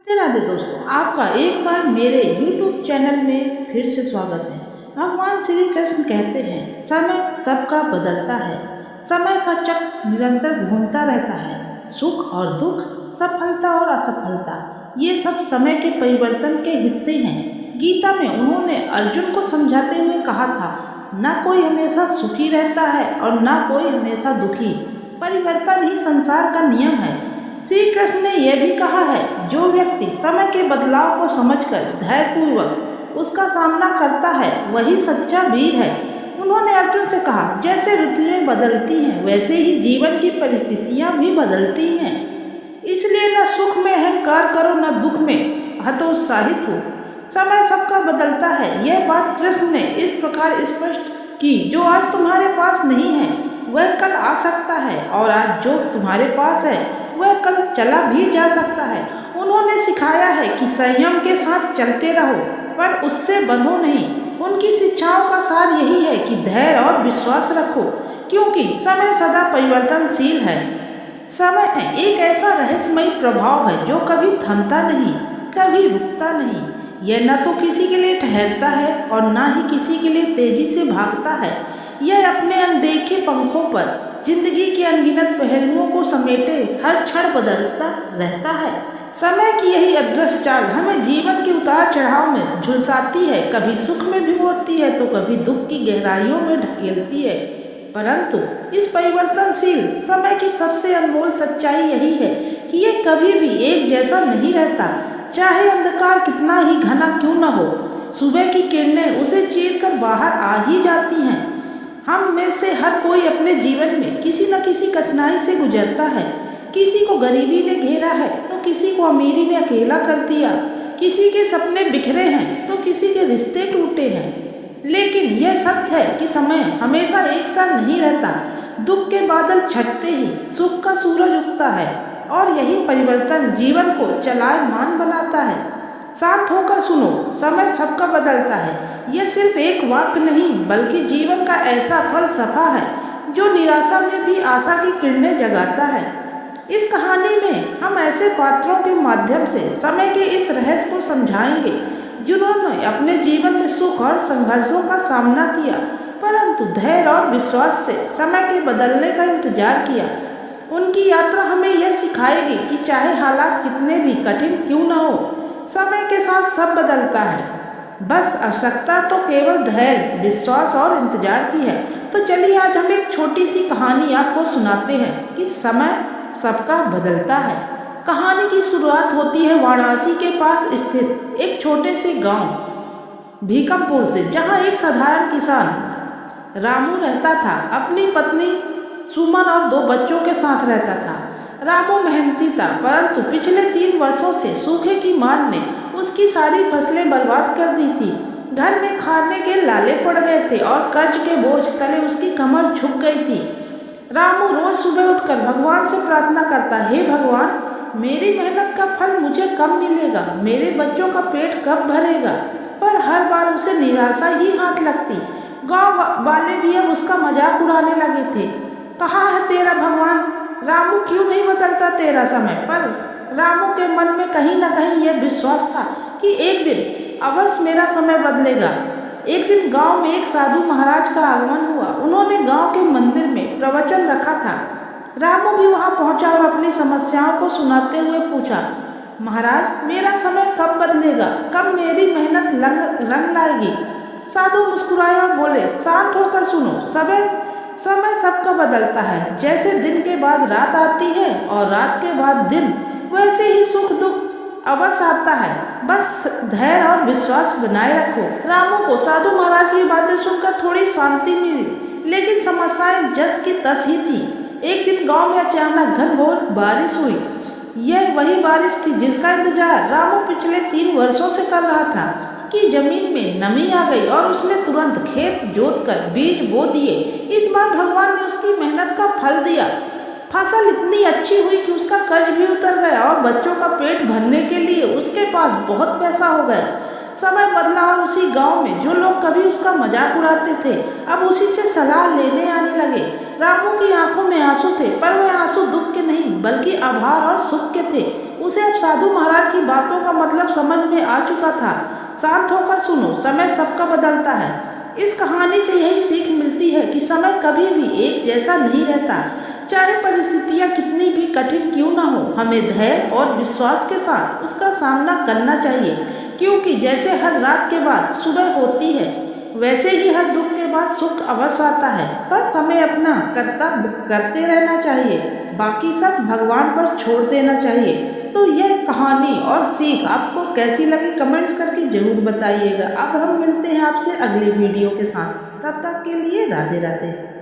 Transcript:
राधे राधे दोस्तों, आपका एक बार मेरे YouTube चैनल में फिर से स्वागत है। भगवान श्री कृष्ण कहते हैं, समय सबका बदलता है। समय का चक्र निरंतर घूमता रहता है। सुख और दुख, सफलता और असफलता, ये सब समय के परिवर्तन के हिस्से हैं। गीता में उन्होंने अर्जुन को समझाते हुए कहा था, न कोई हमेशा सुखी रहता है और न कोई हमेशा दुखी। परिवर्तन ही संसार का नियम है। श्री कृष्ण ने यह भी कहा है, जो व्यक्ति समय के बदलाव को समझकर धैर्यपूर्वक उसका सामना करता है, वही सच्चा वीर है। उन्होंने अर्जुन से कहा, जैसे ऋतुएं बदलती हैं, वैसे ही जीवन की परिस्थितियां भी बदलती हैं। इसलिए न सुख में अहंकार करो, न दुख में हतोत्साहित हो। समय सबका बदलता है। यह बात कृष्ण ने इस प्रकार स्पष्ट की, जो आज तुम्हारे पास नहीं है वह कल आ सकता है, और आज जो तुम्हारे पास है वह कल चला भी जा सकता है। उन्होंने सिखाया है कि संयम के साथ चलते रहो, पर उससे बंधो नहीं। उनकी शिक्षाओं का सार यही है कि धैर्य और विश्वास रखो, क्योंकि समय सदा परिवर्तनशील है। समय एक ऐसा रहस्यमयी प्रभाव है जो कभी थमता नहीं, कभी रुकता नहीं। यह न तो किसी के लिए ठहरता है और न ही किसी के लिए तेजी से भागता है। यह अपने अनदेखे पंखों पर जिंदगी के अनगिनत पहलुओं को समेटे हर क्षण बदलता रहता है। समय की यही अदृश्य चाल हमें जीवन के उतार चढ़ाव में झुलसाती है, कभी सुख में भिगोती है तो कभी दुख की गहराइयों में ढकेलती है। परंतु इस परिवर्तनशील समय की सबसे अनमोल सच्चाई यही है कि ये कभी भी एक जैसा नहीं रहता। चाहे अंधकार कितना ही घना क्यों न हो, सुबह की किरणें उसे चीरकर बाहर आ ही जाती हैं। हम में से हर कोई अपने जीवन में किसी न किसी कठिनाई से गुजरता है। किसी को गरीबी ने घेरा है तो किसी को अमीरी ने अकेला कर दिया। किसी के सपने बिखरे हैं तो किसी के रिश्ते टूटे हैं। लेकिन यह सत्य है कि समय हमेशा एक सा नहीं रहता। दुख के बादल छटते ही सुख का सूरज उगता है, और यही परिवर्तन जीवन को चलायमान बनाता है। शांत होकर सुनो, समय सबका बदलता है। यह सिर्फ एक वाक्य नहीं, बल्कि जीवन का ऐसा फलसफा है जो निराशा में भी आशा की किरणें जगाता है। इस कहानी में हम ऐसे पात्रों के माध्यम से समय के इस रहस्य को समझाएंगे, जिन्होंने अपने जीवन में सुख और संघर्षों का सामना किया, परंतु धैर्य और विश्वास से समय के बदलने का इंतजार किया। उनकी यात्रा हमें यह सिखाएगी कि चाहे हालात कितने भी कठिन क्यों न हो, समय के साथ सब बदलता है। बस आवश्यकता तो केवल धैर्य, विश्वास और इंतजार की है। तो चलिए आज हम एक छोटी सी कहानी आपको सुनाते हैं कि समय सबका बदलता है। कहानी की शुरुआत होती है वाराणसी के पास स्थित एक छोटे से गांव भीकमपुर से, जहां एक साधारण किसान रामू रहता था। अपनी पत्नी सुमन और 2 बच्चों के साथ रहता था। रामू मेहनती था, परंतु पिछले 3 वर्षों से सूखे की मार ने उसकी सारी फसलें बर्बाद कर दी थी। घर में खाने के लाले पड़ गए थे और कर्ज के बोझ तले उसकी कमर झुक गई थी। रामू रोज सुबह उठकर भगवान से प्रार्थना करता, हे भगवान, मेरी मेहनत का फल मुझे कब मिलेगा? मेरे बच्चों का पेट कब भरेगा? पर हर बार उसे निराशा ही हाथ लगती। गांव वाले भी अब उसका मजाक उड़ाने लगे थे। कहाँ है तेरा भगवान? रामू, क्यों नहीं बदलता तेरा समय? पर रामू के मन में कहीं न कहीं यह विश्वास था कि एक दिन अवश्य मेरा समय बदलेगा। एक दिन गांव में एक साधु महाराज का आगमन हुआ। उन्होंने गांव के मंदिर में प्रवचन रखा था। रामू भी वहां पहुंचा और अपनी समस्याओं को सुनाते हुए पूछा, महाराज, मेरा समय कब बदलेगा? कब मेरी मेहनत रंग लाएगी? साधु मुस्कुराए और बोले, शांत होकर सुनो, समय सबका बदलता है। जैसे दिन के बाद रात आती है और रात के बाद दिन, वैसे ही सुख दुख अवश्य आता है। बस धैर्य और विश्वास बनाए रखो। रामू को साधु महाराज की बातें सुनकर थोड़ी शांति मिली, लेकिन समस्याएं जस की तस ही थी। एक दिन गांव में अचानक घनघोर बारिश हुई। यह वही बारिश थी जिसका इंतजार रामू पिछले 3 वर्षों से कर रहा था। उसकी जमीन में नमी आ गई और उसने तुरंत खेत जोतकर बीज बो दिए। इस बार भगवान ने उसकी मेहनत का फल दिया। फसल इतनी अच्छी हुई कि उसका कर्ज भी उतर गया और बच्चों का पेट भरने के लिए उसके पास बहुत पैसा हो गया। समय बदला और उसी गांव में जो लोग कभी उसका मजाक उड़ाते थे, अब उसी से सलाह लेने आने लगे। रामू की आंखों में आंसू थे, पर वह आंसू दुख के नहीं, बल्कि आभार और सुख के थे। उसे अब साधु महाराज की बातों का मतलब समझ में आ चुका था। शांत होकर सुनो, समय सबका बदलता है। इस कहानी से यही सीख मिलती है कि समय कभी भी एक जैसा नहीं रहता। चाहे परिस्थितियाँ कितनी भी कठिन क्यों ना हो, हमें धैर्य और विश्वास के साथ उसका सामना करना चाहिए, क्योंकि जैसे हर रात के बाद सुबह होती है, वैसे ही हर दुख के बाद सुख अवश्य आता है। बस हमें अपना कर्तव्य करते रहना चाहिए, बाकी सब भगवान पर छोड़ देना चाहिए। तो यह कहानी और सीख आपको कैसी लगी कमेंट्स करके जरूर बताइएगा। अब हम मिलते हैं आपसे अगली वीडियो के साथ, तब तक के लिए राधे राधे।